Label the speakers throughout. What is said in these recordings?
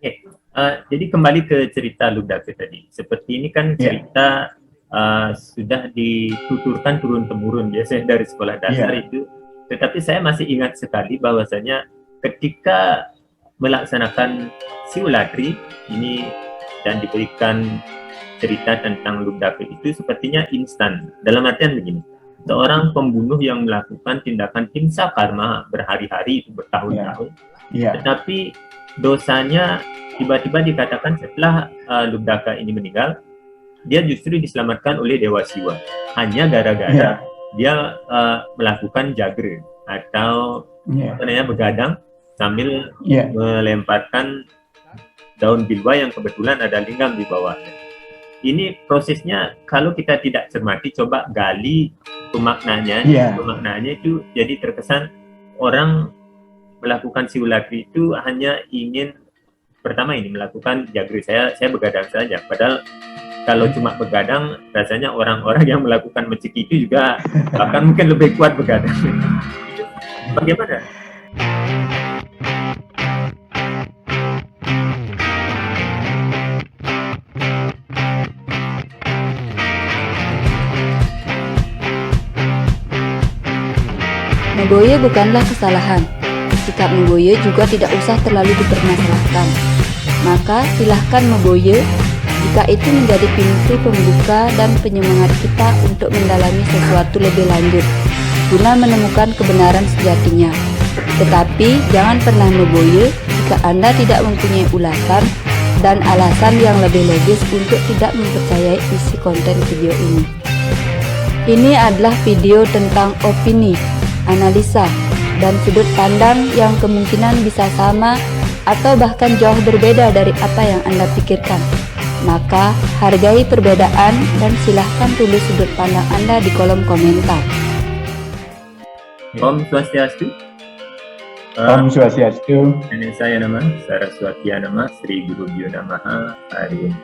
Speaker 1: Oke, jadi kembali ke cerita Ludafi tadi. Seperti ini kan cerita sudah dituturkan turun-temurun biasanya dari sekolah dasar itu. Tetapi saya masih ingat sekali bahwasanya ketika melaksanakan siulatri ini dan diberikan cerita tentang Ludafi itu sepertinya instan. Dalam artian begini, seorang pembunuh yang melakukan tindakan himsa karma berhari-hari itu bertahun-tahun, tetapi dosanya tiba-tiba dikatakan setelah Lubdaka ini meninggal, dia justru diselamatkan oleh Dewa Siwa hanya gara-gara dia melakukan jagre atau apa namanya begadang sambil melemparkan daun bilwa yang kebetulan ada lingam di bawahnya. Ini prosesnya kalau kita tidak cermati, coba gali pemaknanya, pemaknaannya itu jadi terkesan orang melakukan siulatri itu hanya ingin pertama ini melakukan jagri, saya begadang saja, padahal kalau cuma begadang rasanya orang-orang yang melakukan mencik itu juga bahkan mungkin lebih kuat begadang. Itu bagaimana?
Speaker 2: Meboye bukanlah kesalahan. Sikap Meboye juga tidak usah terlalu dipermasalahkan. Maka silahkan Meboye jika itu menjadi pintu pembuka dan penyemangat kita untuk mendalami sesuatu lebih lanjut guna menemukan kebenaran sejatinya. Tetapi jangan pernah Meboye jika Anda tidak mempunyai ulasan dan alasan yang lebih logis untuk tidak mempercayai isi konten video ini. Ini adalah video tentang opini, analisa, dan sudut pandang yang kemungkinan bisa sama atau bahkan jauh berbeda dari apa yang Anda pikirkan. Maka hargai perbedaan dan silahkan tulis sudut pandang Anda di kolom komentar.
Speaker 1: Om Swastiastu.
Speaker 3: Om Swastiastu.
Speaker 1: Ini saya nama Saraswati nama Sri Guru Bhyo Namaha Hari.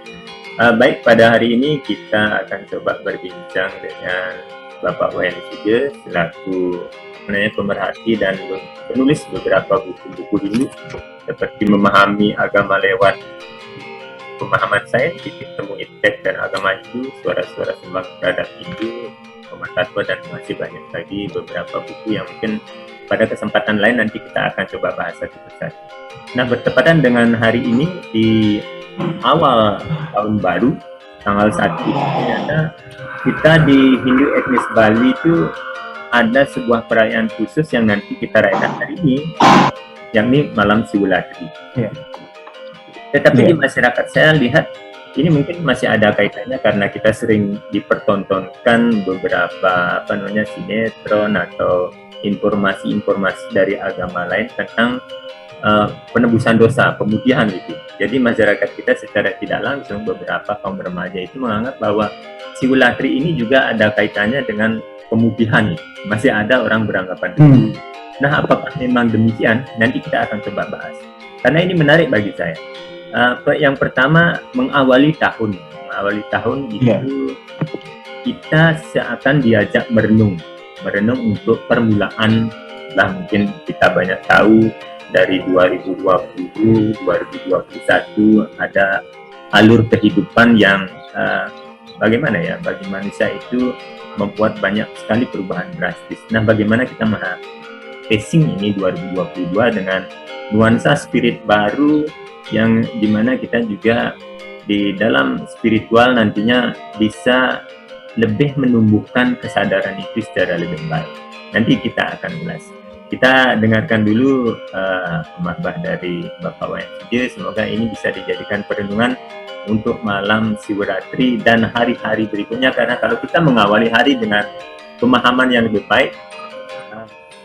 Speaker 1: Baik, pada hari ini kita akan coba berbincang dengan Bapak Wayan Suja selaku pemerhati dan penulis beberapa buku-buku dulu seperti Memahami Agama Lewat Pemahaman Saya, Titik Temu Iptek dan Agama Hindu, Suara-Suara Sembang Terhadap Hindu, Rumah Tatwa, dan masih banyak lagi beberapa buku yang mungkin pada kesempatan lain nanti kita akan coba bahas satu persatu. Nah, bertepatan dengan hari ini di awal tahun baru tanggal 1, ternyata kita di Hindu etnis Bali itu ada sebuah perayaan khusus yang nanti kita rayakan hari ini, yakni malam siulatri. Tetapi di masyarakat saya lihat ini mungkin masih ada kaitannya karena kita sering dipertontonkan beberapa sinetron atau informasi-informasi dari agama lain tentang penebusan dosa, pemudihan gitu. Jadi masyarakat kita secara tidak langsung beberapa kaum remaja itu menganggap bahwa siulatri ini juga ada kaitannya dengan pemudihan. Masih ada orang beranggapan itu. Nah, apakah memang demikian? Nanti kita akan coba bahas. Karena ini menarik bagi saya. Yang pertama, mengawali tahun itu kita seakan diajak merenung untuk permulaan. Lah mungkin kita banyak tahu dari 2020, 2021 ada alur kehidupan yang bagaimana ya, bagi manusia itu membuat banyak sekali perubahan drastis. Nah, bagaimana kita facing ini 2022 dengan nuansa spirit baru yang dimana kita juga di dalam spiritual nantinya bisa lebih menumbuhkan kesadaran itu secara lebih baik. Nanti kita akan ulas. Kita dengarkan dulu khotbah dari Bapak Wayan Suja. Semoga ini bisa dijadikan perenungan untuk malam siulatri dan hari-hari berikutnya, karena kalau kita mengawali hari dengan pemahaman yang lebih baik,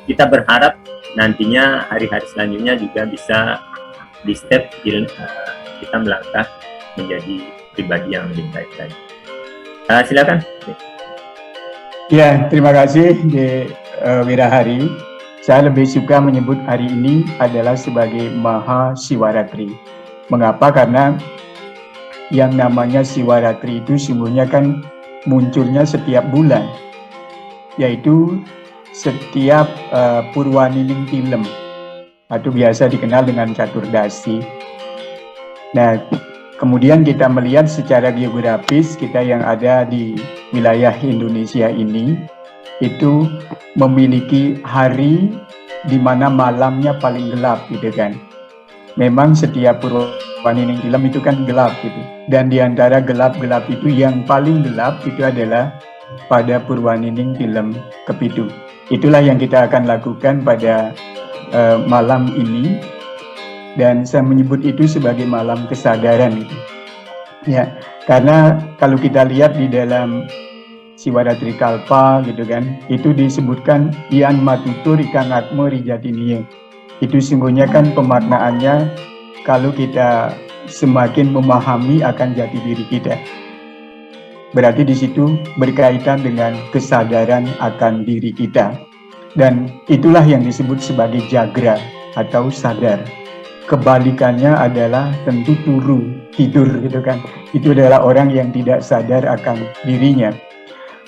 Speaker 1: kita berharap nantinya hari-hari selanjutnya juga bisa di step kita melangkah menjadi pribadi yang lebih baik lagi. Silakan.
Speaker 3: Ya, terima kasih di Wirahari. Saya lebih suka menyebut hari ini adalah sebagai Maha Siwaratri. Mengapa? Karena yang namanya Siwaratri itu simbolnya kan munculnya setiap bulan, yaitu setiap Purwanining Tilem atau biasa dikenal dengan Caturdasi. Nah, kemudian kita melihat secara geografis kita yang ada di wilayah Indonesia ini itu memiliki hari di mana malamnya paling gelap gitu kan. Memang setiap Purwaning Tilem itu kan gelap gitu. Dan di antara gelap-gelap itu yang paling gelap itu adalah pada Purwaning Tilem Kepitu. Itulah yang kita akan lakukan pada malam ini, dan saya menyebut itu sebagai malam kesadaran gitu. Ya, karena kalau kita lihat di dalam Siwaratri Kalpa gitu kan, itu disebutkan Ian Matutur Ikang Atmo Rijatinie. Itu sungguhnya kan pemaknaannya kalau kita semakin memahami akan jati diri kita. Berarti di situ berkaitan dengan kesadaran akan diri kita. Dan itulah yang disebut sebagai jagra atau sadar. Kebalikannya adalah tentu turu, tidur gitu kan. Itu adalah orang yang tidak sadar akan dirinya.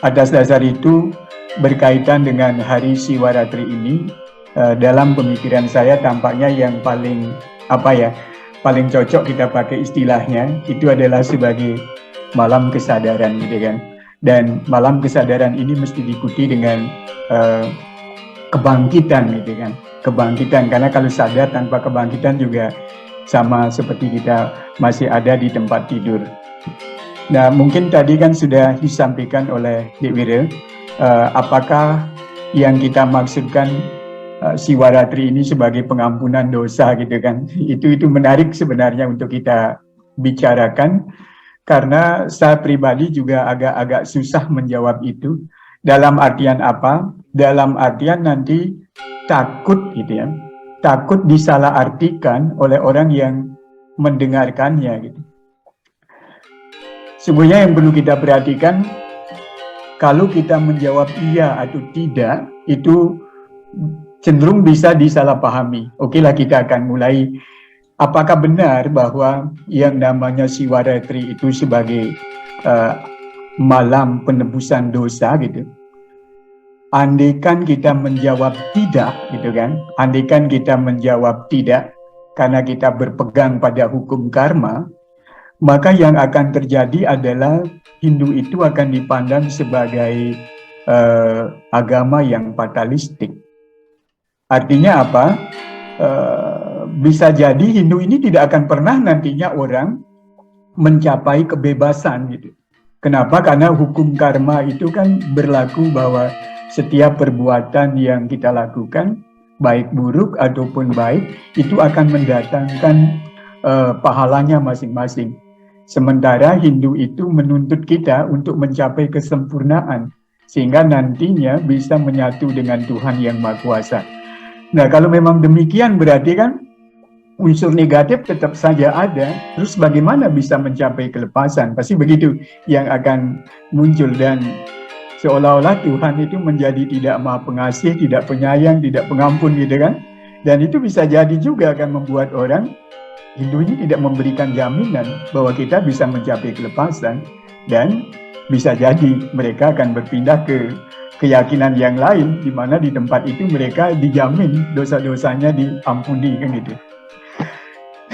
Speaker 3: Atas dasar itu berkaitan dengan hari Siwaratri ini, dalam pemikiran saya tampaknya yang paling paling cocok kita pakai istilahnya itu adalah sebagai malam kesadaran gitu kan. Dan malam kesadaran ini mesti diikuti dengan kebangkitan gitu kan. Kebangkitan, karena kalau sadar tanpa kebangkitan juga sama seperti kita masih ada di tempat tidur. Nah, mungkin tadi kan sudah disampaikan oleh Dik Wira, apakah yang kita maksudkan Siwaratri ini sebagai pengampunan dosa gitu kan. Itu menarik sebenarnya untuk kita bicarakan, karena saya pribadi juga agak susah menjawab itu. Dalam artian apa? Dalam artian nanti takut gitu ya, takut disalahartikan oleh orang yang mendengarkannya gitu. Sebenarnya yang perlu kita perhatikan, kalau kita menjawab iya atau tidak, itu cenderung bisa disalahpahami. Oke lah, kita akan mulai, apakah benar bahwa yang namanya Siwaratri itu sebagai malam penebusan dosa gitu. Andaikan kita menjawab tidak gitu kan, andaikan kita menjawab tidak karena kita berpegang pada hukum karma, maka yang akan terjadi adalah Hindu itu akan dipandang sebagai agama yang fatalistik. Artinya apa? Bisa jadi Hindu ini tidak akan pernah nantinya orang mencapai kebebasan gitu. Kenapa? Karena hukum karma itu kan berlaku bahwa setiap perbuatan yang kita lakukan, baik buruk ataupun baik, itu akan mendatangkan pahalanya masing-masing. Sementara Hindu itu menuntut kita untuk mencapai kesempurnaan, sehingga nantinya bisa menyatu dengan Tuhan yang Maha Kuasa. Nah, kalau memang demikian berarti kan unsur negatif tetap saja ada. Terus bagaimana bisa mencapai kelepasan? Pasti begitu yang akan muncul, dan seolah-olah Tuhan itu menjadi tidak maha pengasih, tidak penyayang, tidak pengampun gitu kan. Dan itu bisa jadi juga akan membuat orang Hindu ini tidak memberikan jaminan bahwa kita bisa mencapai kelepasan, dan bisa jadi mereka akan berpindah ke keyakinan yang lain, di mana di tempat itu mereka dijamin dosa-dosanya diampuni kan gitu.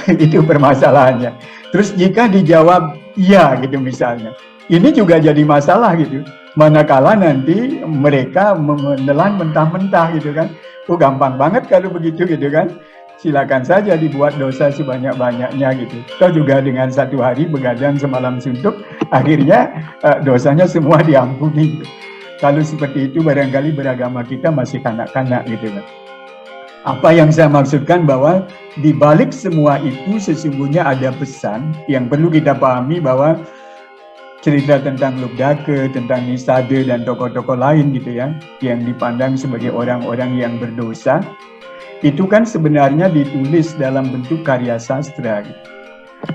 Speaker 3: Itu permasalahannya. Terus jika dijawab iya gitu misalnya, ini juga jadi masalah gitu. Manakala nanti mereka menelan mentah-mentah gitu kan. Oh, gampang banget kalau begitu gitu kan. Silakan saja dibuat dosa sebanyak-banyaknya gitu. Atau juga dengan satu hari begadang semalam suntuk, akhirnya dosanya semua diampuni gitu. Kalau seperti itu barangkali beragama kita masih kanak-kanak gitu kan. Apa yang saya maksudkan bahwa di balik semua itu sesungguhnya ada pesan yang perlu kita pahami, bahwa cerita tentang Lubdaka, tentang Nisada dan tokoh-tokoh lain gitu ya, yang dipandang sebagai orang-orang yang berdosa, itu kan sebenarnya ditulis dalam bentuk karya sastra.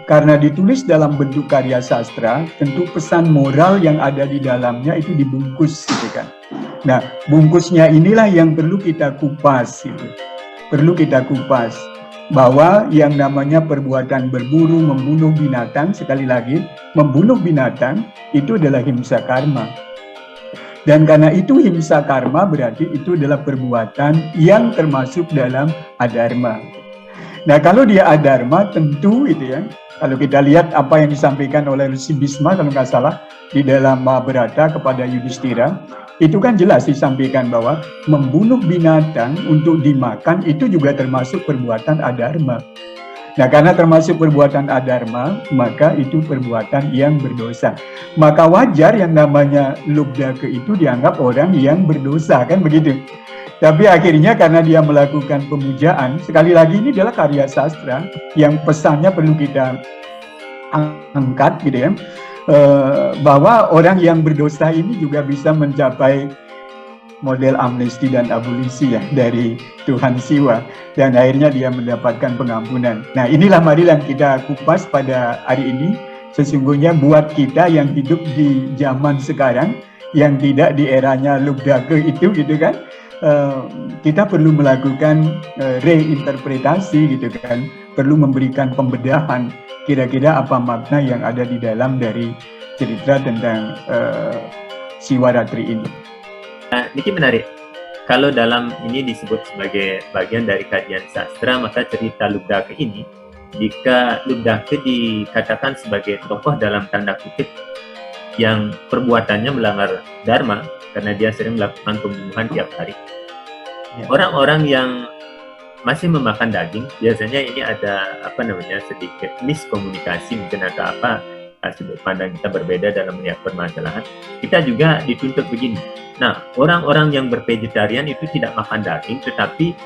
Speaker 3: Karena ditulis dalam bentuk karya sastra, tentu pesan moral yang ada di dalamnya itu dibungkus gitu kan. Nah, bungkusnya inilah yang perlu kita kupas gitu. Perlu kita kupas bahwa yang namanya perbuatan berburu, membunuh binatang, sekali lagi, membunuh binatang itu adalah himsa karma. Dan karena itu himsa karma berarti itu adalah perbuatan yang termasuk dalam adharma. Nah, kalau dia adharma tentu itu ya. Kalau kita lihat apa yang disampaikan oleh Rishi Bhisma kalau nggak salah di dalam Mahabharata kepada Yudhishthira, itu kan jelas disampaikan bahwa membunuh binatang untuk dimakan itu juga termasuk perbuatan adharma. Nah, karena termasuk perbuatan adharma, maka itu perbuatan yang berdosa. Maka wajar yang namanya lubdaka itu dianggap orang yang berdosa, kan begitu. Tapi akhirnya karena dia melakukan pemujaan, sekali lagi ini adalah karya sastra yang pesannya perlu kita angkat gitu ya, bahwa orang yang berdosa ini juga bisa mencapai model amnesti dan abolisi ya dari Tuhan Siwa, dan akhirnya dia mendapatkan pengampunan. Nah, inilah marilah kita kupas pada hari ini. Sesungguhnya buat kita yang hidup di zaman sekarang yang tidak di eranya lubdaka itu gitu kan, kita perlu melakukan reinterpretasi gitu kan, perlu memberikan pembedahan kira-kira apa makna yang ada di dalam dari cerita tentang Siwaratri ini.
Speaker 1: Ini menarik. Kalau dalam ini disebut sebagai bagian dari kajian sastra, maka cerita Lubdaka ini, jika Lubdaka dikatakan sebagai tokoh dalam tanda kutip yang perbuatannya melanggar dharma karena dia sering melakukan pembunuhan tiap hari. Orang-orang yang masih memakan daging, biasanya ini ada sedikit miskomunikasi mungkin atau apa, sudut pandang kita berbeda dalam melihat permasalahan. Kita juga dituntut begini. Nah, orang-orang yang bervegetarian itu tidak makan daging, tetapi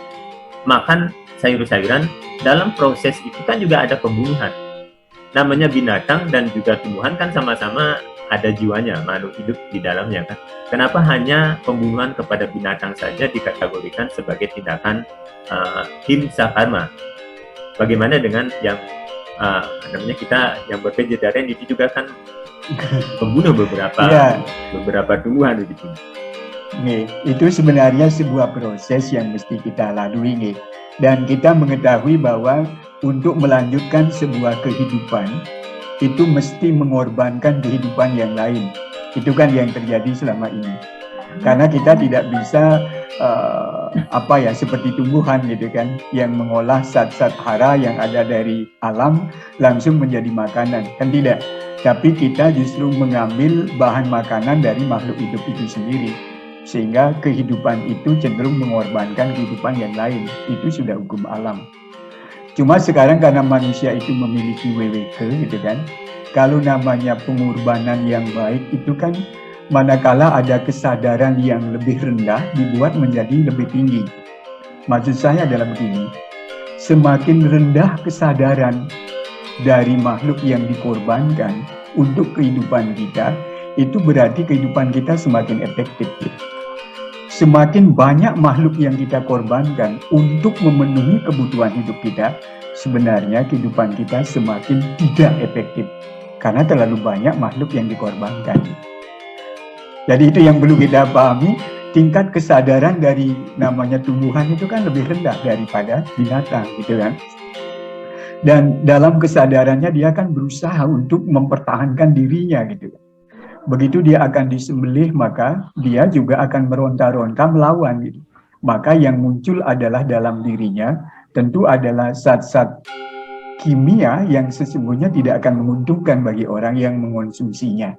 Speaker 1: makan sayur-sayuran. Dalam proses itu kan juga ada pembunuhan. Namanya binatang dan juga tumbuhan kan sama-sama ada jiwanya, makhluk hidup di dalamnya kan. Kenapa hanya pembunuhan kepada binatang saja dikategorikan sebagai tindakan himsa karma? Bagaimana dengan yang kita yang bervegetarian itu juga kan membunuh beberapa tumbuhan begitu.
Speaker 3: Nih, itu sebenarnya sebuah proses yang mesti kita lalui nih. Dan kita mengetahui bahwa untuk melanjutkan sebuah kehidupan itu mesti mengorbankan kehidupan yang lain. Itu kan yang terjadi selama ini. Karena kita tidak bisa seperti tumbuhan gitu kan, yang mengolah zat-zat hara yang ada dari alam langsung menjadi makanan, kan tidak. Tapi kita justru mengambil bahan makanan dari makhluk hidup itu sendiri, sehingga kehidupan itu cenderung mengorbankan kehidupan yang lain. Itu sudah hukum alam. Cuma sekarang karena manusia itu memiliki WWK gitu kan, kalau namanya pengorbanan yang baik itu kan manakala ada kesadaran yang lebih rendah dibuat menjadi lebih tinggi. Maksud saya adalah begini, semakin rendah kesadaran dari makhluk yang dikorbankan untuk kehidupan kita, itu berarti kehidupan kita semakin efektif. Semakin banyak makhluk yang kita korbankan untuk memenuhi kebutuhan hidup kita, sebenarnya kehidupan kita semakin tidak efektif. Karena terlalu banyak makhluk yang dikorbankan. Jadi itu yang perlu kita pahami, tingkat kesadaran dari namanya tumbuhan itu kan lebih rendah daripada binatang gitu kan. Dan dalam kesadarannya dia akan berusaha untuk mempertahankan dirinya gitu. Begitu dia akan disembelih, maka dia juga akan meronta-ronta melawan gitu. Maka yang muncul adalah dalam dirinya tentu adalah zat-zat kimia yang sesungguhnya tidak akan menguntungkan bagi orang yang mengonsumsinya.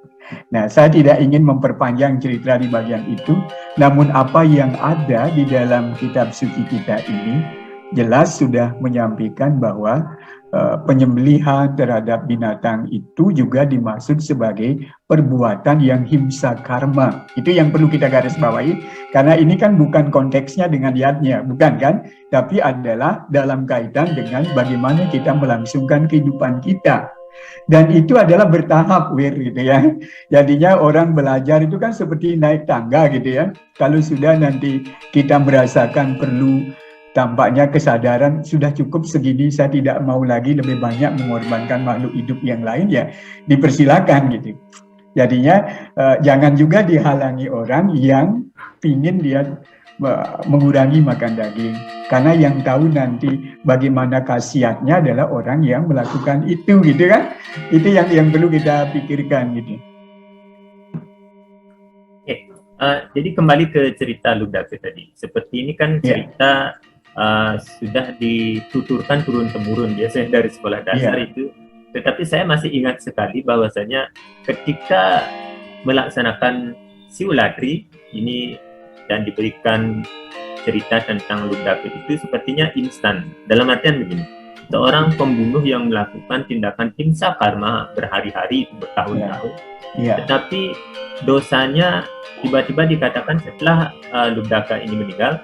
Speaker 3: Nah, saya tidak ingin memperpanjang cerita di bagian itu, namun apa yang ada di dalam kitab suci kita ini jelas sudah menyampaikan bahwa penyembelihan terhadap binatang itu juga dimaksud sebagai perbuatan yang himsa karma. Itu yang perlu kita garis bawahi, karena ini kan bukan konteksnya dengan yatnya, bukan kan? Tapi adalah dalam kaitan dengan bagaimana kita melangsungkan kehidupan kita. Dan itu adalah bertahap, gitu ya. Jadinya orang belajar itu kan seperti naik tangga gitu ya. Kalau sudah nanti kita merasakan perlu tampaknya kesadaran sudah cukup segini, saya tidak mau lagi lebih banyak mengorbankan makhluk hidup yang lain, ya dipersilakan gitu. Jadinya jangan juga dihalangi orang yang ingin dia mengurangi makan daging, karena yang tahu nanti bagaimana khasiatnya adalah orang yang melakukan itu gitu kan. Itu yang perlu kita pikirkan gitu.
Speaker 1: Jadi kembali ke cerita Lubdaka tadi, seperti ini kan cerita sudah dituturkan turun-temurun biasanya dari sekolah dasar itu. Tetapi saya masih ingat sekali bahwasanya ketika melaksanakan siulatri ini dan diberikan cerita tentang Lundaka itu sepertinya instan. Dalam artian begini, seorang pembunuh yang melakukan tindakan himsa karma berhari-hari, bertahun-tahun, tetapi dosanya tiba-tiba dikatakan setelah Lundaka ini meninggal,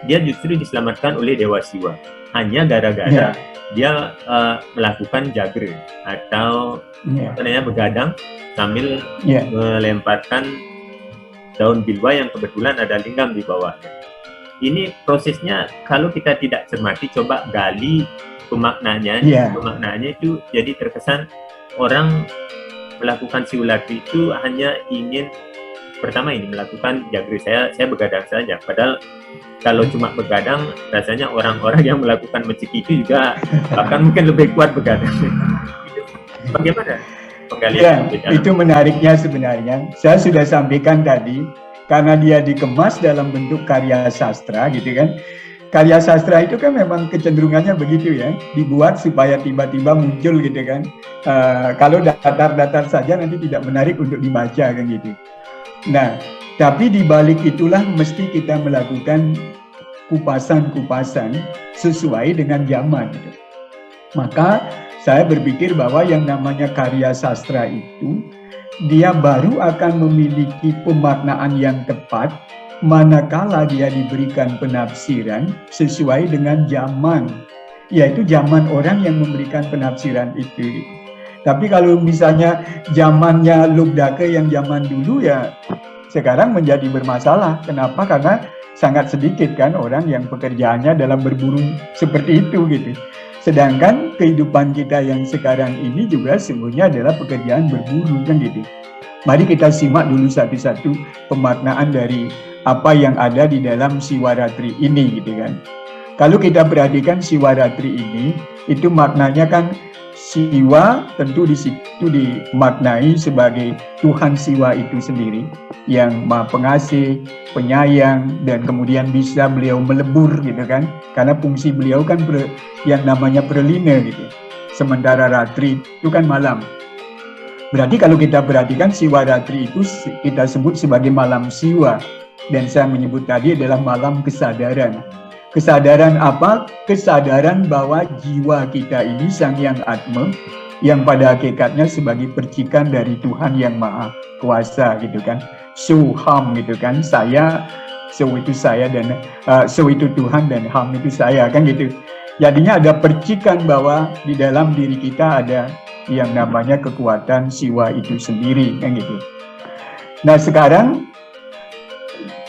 Speaker 1: dia justru diselamatkan oleh Dewa Siwa hanya gara-gara dia melakukan jagre atau begadang sambil melemparkan daun bilwa yang kebetulan ada lingam di bawahnya. Ini prosesnya kalau kita tidak cermati, coba gali pemaknanya, pemaknaannya itu jadi terkesan orang melakukan siulatri itu hanya ingin pertama ini melakukan jagre, saya begadang saja, padahal kalau cuma begadang rasanya orang-orang yang melakukan menciki itu juga akan mungkin lebih kuat begadang. Bagaimana penggalian?
Speaker 3: Itu menariknya sebenarnya. Saya sudah sampaikan tadi, karena dia dikemas dalam bentuk karya sastra gitu kan. Karya sastra itu kan memang kecenderungannya begitu ya, dibuat supaya tiba-tiba muncul gitu kan. Kalau datar-datar saja nanti tidak menarik untuk dibaca kan gitu. Nah, tapi di balik itulah mesti kita melakukan kupasan-kupasan sesuai dengan zaman gitu. Maka saya berpikir bahwa yang namanya karya sastra itu dia baru akan memiliki pemaknaan yang tepat manakala dia diberikan penafsiran sesuai dengan zaman, yaitu zaman orang yang memberikan penafsiran itu. Tapi kalau misalnya zamannya Lundaka yang zaman dulu ya sekarang menjadi bermasalah. Kenapa? Karena sangat sedikit kan orang yang pekerjaannya dalam berburu seperti itu gitu. Sedangkan kehidupan kita yang sekarang ini juga sebenarnya adalah pekerjaan berburu kan gitu. Mari kita simak dulu satu-satu pemaknaan dari apa yang ada di dalam Siwaratri ini gitu kan. Kalau kita perhatikan Siwaratri ini, itu maknanya kan Siwa tentu di situ dimaknai sebagai Tuhan Siwa itu sendiri yang Maha Pengasih, penyayang, dan kemudian bisa beliau melebur gitu kan. Karena fungsi beliau kan yang namanya perlina gitu. Sementara Ratri itu kan malam. Berarti kalau kita perhatikan Siwaratri itu kita sebut sebagai malam Siwa. Dan saya menyebut tadi adalah malam kesadaran. Kesadaran apa? Kesadaran bahwa jiwa kita ini Sang Hyang Atma yang pada hakikatnya sebagai percikan dari Tuhan yang Maha Kuasa gitu kan. Soham gitu kan, saya, so itu saya dan so itu Tuhan dan ham itu saya kan gitu. Jadinya ada percikan bahwa di dalam diri kita ada yang namanya kekuatan Siwa itu sendiri kan gitu. Nah sekarang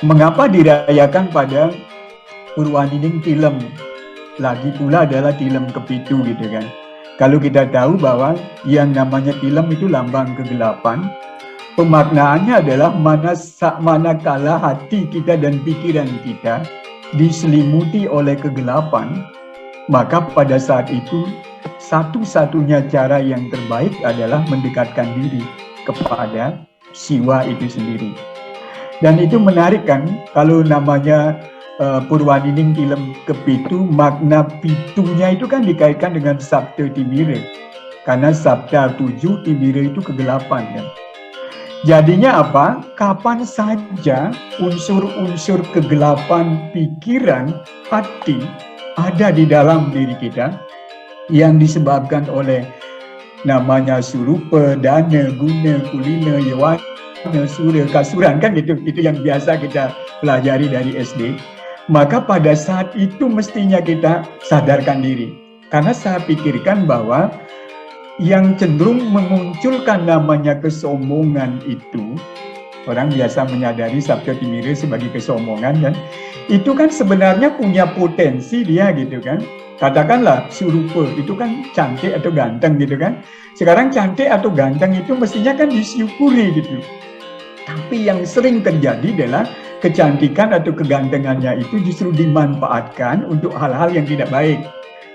Speaker 3: mengapa dirayakan pada Purwanining Tilem? Lagi pula adalah Tilem kepitu gitu kan. Kalau kita tahu bahwa yang namanya Tilem itu lambang kegelapan, pemaknaannya adalah manakala hati kita dan pikiran kita diselimuti oleh kegelapan, maka pada saat itu satu-satunya cara yang terbaik adalah mendekatkan diri kepada Siwa itu sendiri. Dan itu menarik kan, kalau namanya Purwanining Tilem kepitu, makna pitunya itu kan dikaitkan dengan Sabta Timira. Karena Sabta 7, Timira itu kegelapan kan. Jadinya apa? Kapan saja unsur-unsur kegelapan pikiran, hati ada di dalam diri kita yang disebabkan oleh namanya surupa, dana, guna, kulina, yawana, sura, kasuran kan itu yang biasa kita pelajari dari SD. Maka pada saat itu mestinya kita sadarkan diri. Karena saya pikirkan bahwa yang cenderung memunculkan namanya kesombongan itu, orang biasa menyadari Sabta Timira sebagai kesombongan kan, itu kan sebenarnya punya potensi dia gitu kan. Katakanlah surupa itu kan cantik atau ganteng gitu kan. Sekarang cantik atau ganteng itu mestinya kan disyukuri gitu. Tapi yang sering terjadi adalah kecantikan atau kegantengannya itu justru dimanfaatkan untuk hal-hal yang tidak baik.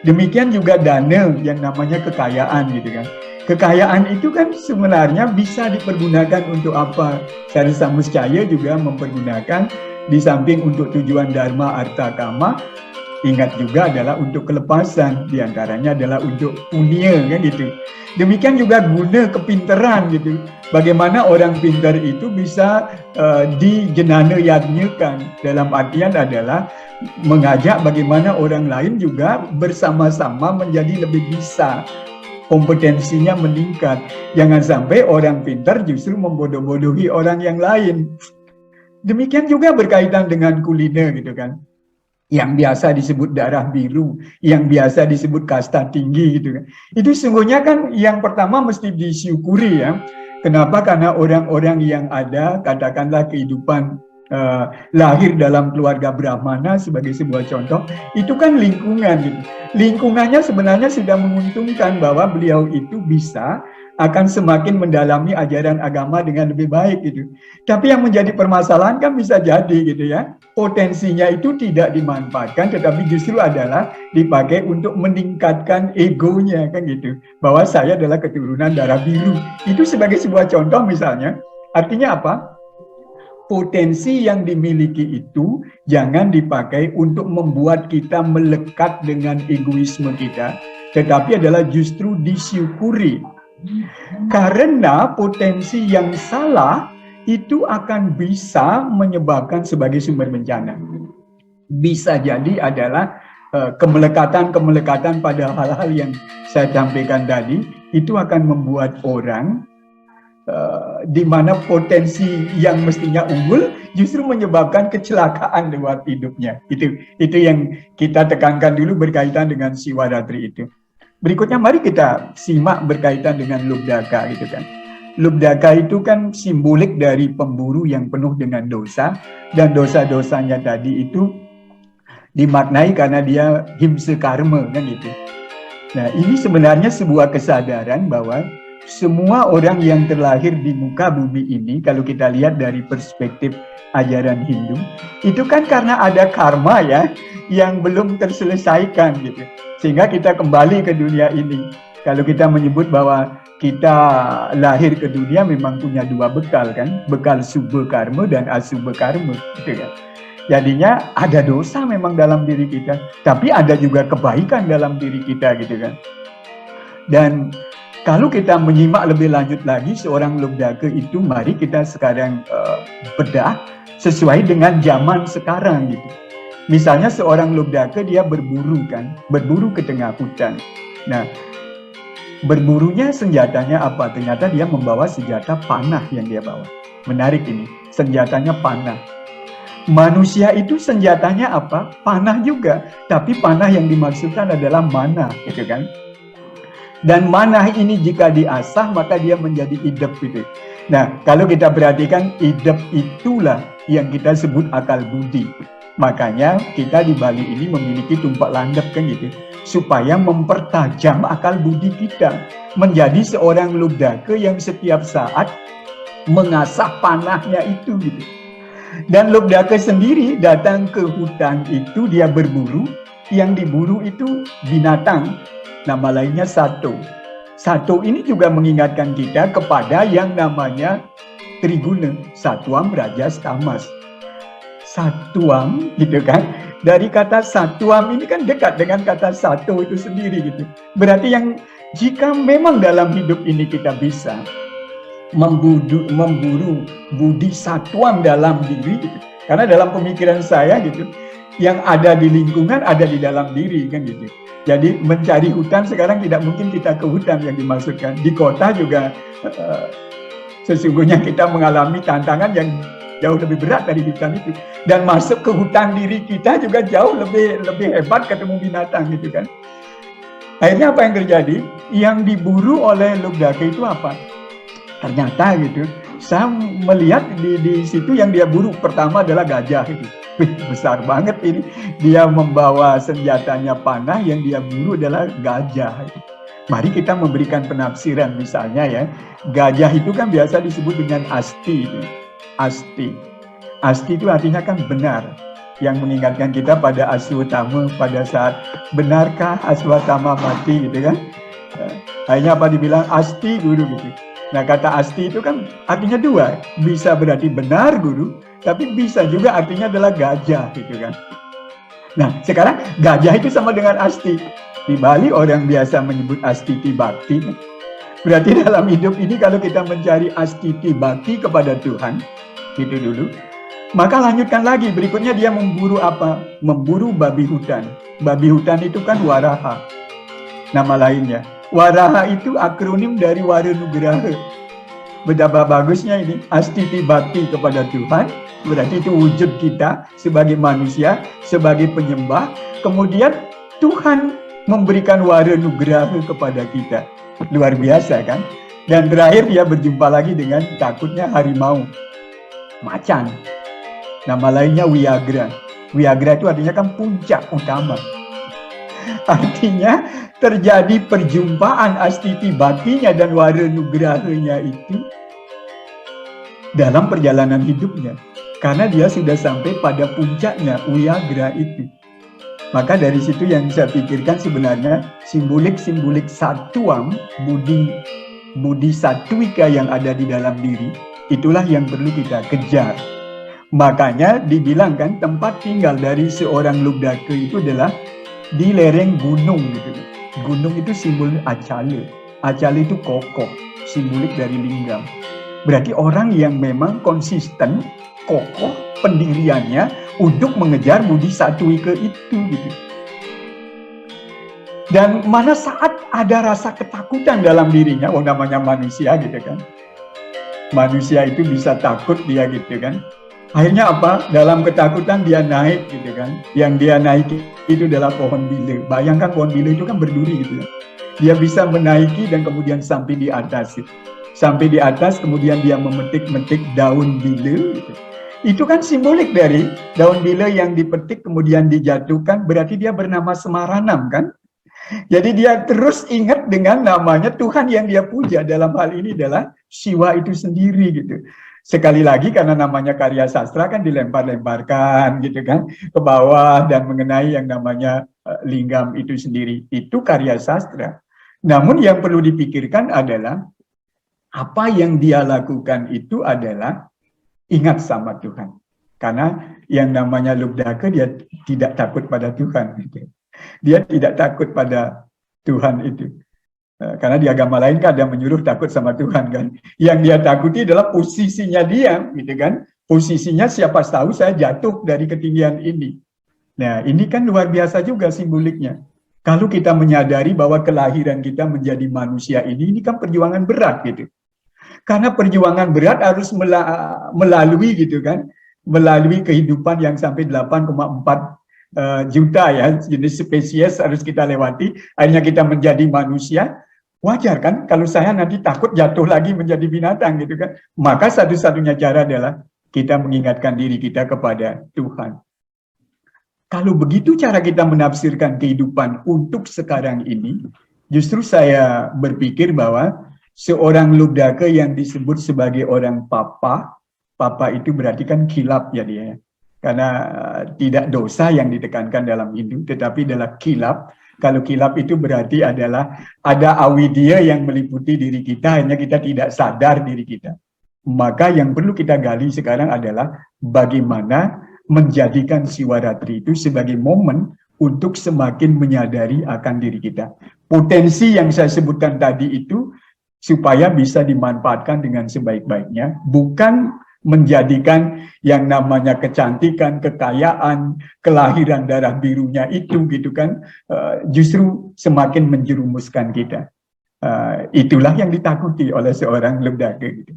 Speaker 3: Demikian juga dana yang namanya kekayaan gitu kan. Kekayaan itu kan sebenarnya bisa dipergunakan untuk apa? Sari Samuscaya juga mempergunakan di samping untuk tujuan dharma, arta, kama, Ingat juga adalah untuk kelepasan, diantaranya adalah untuk punya, kan gitu. Demikian juga guna kepintaran gitu. Bagaimana orang pintar itu bisa dijenana-yadnyakan, dalam artian adalah mengajak bagaimana orang lain juga bersama-sama menjadi lebih bisa, kompetensinya meningkat. Jangan sampai orang pintar justru membodoh-bodohi orang yang lain. Demikian juga berkaitan dengan kuliner gitu kan, yang biasa disebut darah biru, yang biasa disebut kasta tinggi gitu kan. Itu sungguhnya kan yang pertama mesti disyukuri ya. Kenapa? Karena orang-orang yang ada, katakanlah kehidupan lahir dalam keluarga Brahmana sebagai sebuah contoh, itu kan lingkungan gitu. Lingkungannya sebenarnya sudah menguntungkan bahwa beliau itu bisa akan semakin mendalami ajaran agama dengan lebih baik gitu. Tapi yang menjadi permasalahan kan bisa jadi gitu ya, potensinya itu tidak dimanfaatkan, tetapi justru adalah dipakai untuk meningkatkan egonya kan gitu, bahwa saya adalah keturunan darah biru. Itu sebagai sebuah contoh misalnya. Artinya apa? Potensi yang dimiliki itu jangan dipakai untuk membuat kita melekat dengan egoisme kita, tetapi adalah justru disyukuri. Karena potensi yang salah itu akan bisa menyebabkan sebagai sumber bencana. Bisa jadi adalah kemelekatan-kemelekatan pada hal-hal yang saya sampaikan tadi, itu akan membuat orang di mana potensi yang mestinya unggul justru menyebabkan kecelakaan lewat hidupnya. Itu yang kita tekankan dulu berkaitan dengan Siwaratri itu. Berikutnya mari kita simak berkaitan dengan Lubdaka gitu kan. Lubdaka itu kan simbolik dari pemburu yang penuh dengan dosa, dan dosa-dosanya tadi itu dimaknai karena dia himsa karma kan gitu. Nah, ini sebenarnya sebuah kesadaran bahwa semua orang yang terlahir di muka bumi ini, kalau kita lihat dari perspektif ajaran Hindu, itu kan karena ada karma ya, yang belum terselesaikan gitu. Sehingga kita kembali ke dunia ini. Kalau kita menyebut bahwa kita lahir ke dunia memang punya dua bekal kan, bekal subha karma dan asubha karma gitu kan. Jadinya ada dosa memang dalam diri kita, tapi ada juga kebaikan dalam diri kita gitu kan. Dan kalau kita menyimak lebih lanjut lagi seorang Lubdaka itu, mari kita sekarang bedah sesuai dengan zaman sekarang gitu. Misalnya seorang Lubdaka dia berburu kan, berburu ke tengah hutan. Nah, berburunya senjatanya apa? Ternyata dia membawa senjata panah yang dia bawa. Menarik ini, senjatanya panah. Manusia itu senjatanya apa? Panah juga, tapi panah yang dimaksudkan adalah mana, gitu kan? Dan manah ini jika diasah maka dia menjadi idep gitu. Nah, kalau kita perhatikan idep itulah yang kita sebut akal budi. Makanya kita di Bali ini memiliki tumpak landep kan gitu, supaya mempertajam akal budi kita menjadi seorang Lubdaka yang setiap saat mengasah panahnya itu gitu. Dan Lubdaka sendiri datang ke hutan itu, dia berburu, yang diburu itu binatang. Nama lainnya Sato. Sato ini juga mengingatkan kita kepada yang namanya Triguna, Satwam, Rajas, Tamas. Satwam gitu kan. Dari kata Satwam ini kan dekat dengan kata Sato itu sendiri gitu. Berarti yang jika memang dalam hidup ini kita bisa memburu budi Satwam dalam diri gitu. Karena dalam pemikiran saya gitu, yang ada di lingkungan ada di dalam diri kan gitu. Jadi mencari hutan sekarang tidak mungkin kita ke hutan yang dimaksudkan. Di kota juga sesungguhnya kita mengalami tantangan yang jauh lebih berat dari hutan itu. Dan masuk ke hutan diri kita juga jauh lebih hebat ketemu binatang gitu kan. Akhirnya apa yang terjadi? Yang diburu oleh Lubdaka itu apa? Ternyata gitu, saya melihat di situ yang dia buru pertama adalah gajah itu. Besar banget ini, dia membawa senjatanya panah, yang dia buru adalah gajah. Mari kita memberikan penafsiran misalnya ya, gajah itu kan biasa disebut dengan asti. Asti itu artinya kan benar, yang mengingatkan kita pada Aswatthama pada saat benarkah Aswatthama mati gitu kan. Akhirnya apa dibilang asti guru gitu. Nah, kata asti itu kan artinya dua, bisa berarti benar guru, tapi bisa juga artinya adalah gajah gitu kan. Nah, sekarang gajah itu sama dengan asti. Di Bali orang biasa menyebut astiti bakti. Berarti dalam hidup ini kalau kita mencari astiti bakti kepada Tuhan, itu dulu, maka lanjutkan lagi, berikutnya dia memburu apa? Memburu babi hutan. Babi hutan itu kan waraha, nama lainnya. Waraha itu akronim dari Warenugraha. Betapa bagusnya ini, astiti bakti kepada Tuhan, berarti itu wujud kita sebagai manusia, sebagai penyembah. Kemudian Tuhan memberikan Warenugraha kepada kita. Luar biasa kan? Dan terakhir dia berjumpa lagi dengan takutnya harimau, macan. Nama lainnya Wiagra. Wiagra itu artinya kan puncak utama. Artinya terjadi perjumpaan astiti baktinya dan Warenugrahanya itu dalam perjalanan hidupnya. Karena dia sudah sampai pada puncaknya, Wiagra itu. Maka dari situ yang saya pikirkan sebenarnya simbolik-simbolik satuam, budi satwika yang ada di dalam diri, itulah yang perlu kita kejar. Makanya dibilang kan tempat tinggal dari seorang Lubdaka itu adalah di lereng gunung gitu. Gunung itu simbolnya acale. Acale itu kokoh, simbolik dari lingam. Berarti orang yang memang konsisten, kokoh pendiriannya untuk mengejar budi satwika itu gitu. Dan mana saat ada rasa ketakutan dalam dirinya, namanya manusia gitu kan. Manusia itu bisa takut dia gitu kan. Akhirnya apa? Dalam ketakutan dia naik gitu kan. Yang dia naiki itu adalah pohon bile. Bayangkan pohon bile itu kan berduri gitu ya. Dia bisa menaiki dan kemudian sampai di atas. Sampai di atas kemudian dia memetik-metik daun bile gitu. Itu kan simbolik dari daun bile yang dipetik kemudian dijatuhkan, berarti dia bernama Semaranam kan. Jadi dia terus ingat dengan namanya Tuhan yang dia puja, dalam hal ini adalah Siwa itu sendiri gitu. Sekali lagi karena namanya karya sastra kan dilempar-lemparkan gitu kan ke bawah dan mengenai yang namanya lingam itu sendiri. Itu karya sastra. Namun yang perlu dipikirkan adalah apa yang dia lakukan itu adalah ingat sama Tuhan. Karena yang namanya Lubdaka dia tidak takut pada Tuhan. Gitu. Dia tidak takut pada Tuhan itu. Karena di agama lain kan ada menyuruh takut sama Tuhan kan. Yang dia takuti adalah posisinya dia, gitu kan. Posisinya siapa tahu saya jatuh dari ketinggian ini. Nah ini kan luar biasa juga simboliknya. Kalau kita menyadari bahwa kelahiran kita menjadi manusia ini kan perjuangan berat gitu. Karena perjuangan berat harus melalui gitu kan. Melalui kehidupan yang sampai 8,4 juta ya jenis spesies harus kita lewati. Akhirnya kita menjadi manusia. Wajar kan kalau saya nanti takut jatuh lagi menjadi binatang gitu kan. Maka satu-satunya cara adalah kita mengingatkan diri kita kepada Tuhan. Kalau begitu cara kita menafsirkan kehidupan untuk sekarang ini, justru saya berpikir bahwa seorang Lubdaka yang disebut sebagai orang papa itu berarti kan kilap ya dia. Karena tidak dosa yang ditekankan dalam Hindu, tetapi adalah kilap. Kalau kilap itu berarti adalah ada awidya yang meliputi diri kita, hanya kita tidak sadar diri kita. Maka yang perlu kita gali sekarang adalah bagaimana menjadikan Siwaratri itu sebagai momen untuk semakin menyadari akan diri kita. Potensi yang saya sebutkan tadi itu supaya bisa dimanfaatkan dengan sebaik-baiknya, bukan menjadikan yang namanya kecantikan, kekayaan, kelahiran darah birunya itu gitu kan, justru semakin menjerumuskan kita. Itulah yang ditakuti oleh seorang Lubdaka gitu.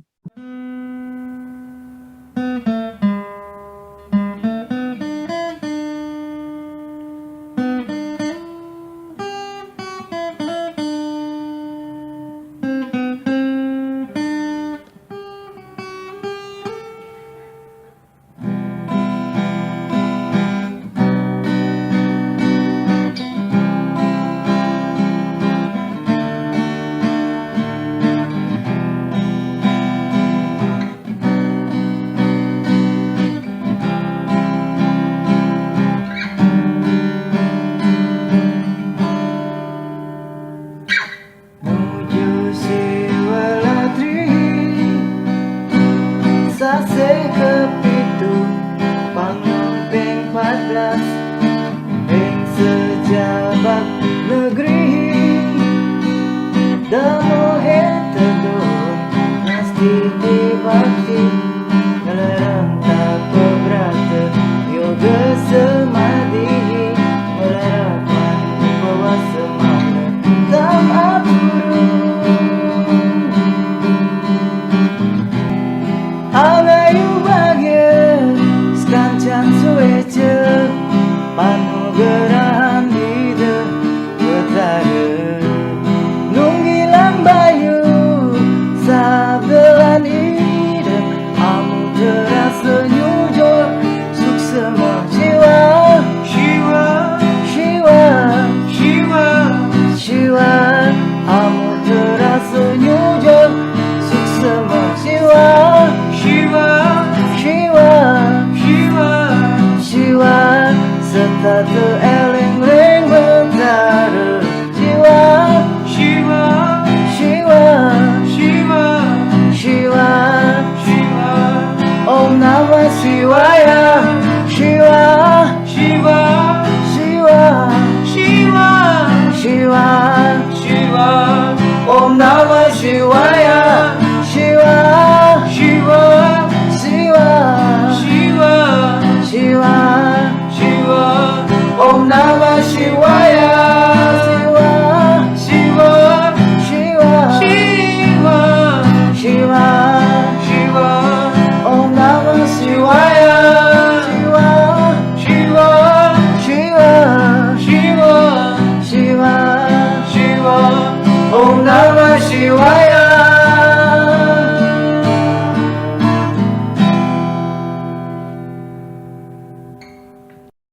Speaker 4: Melarang tak berata yoga samadhi, melarapan bahwa semana tam aturun. Angayu bahagia sekancan sueca, panu gerahan hidup betara. Nunggilang bayu sabdelan ida, amu terasa nyujur suk semua jiwa. Jiwa, jiwa, jiwa, jiwa, amu terasa nyujur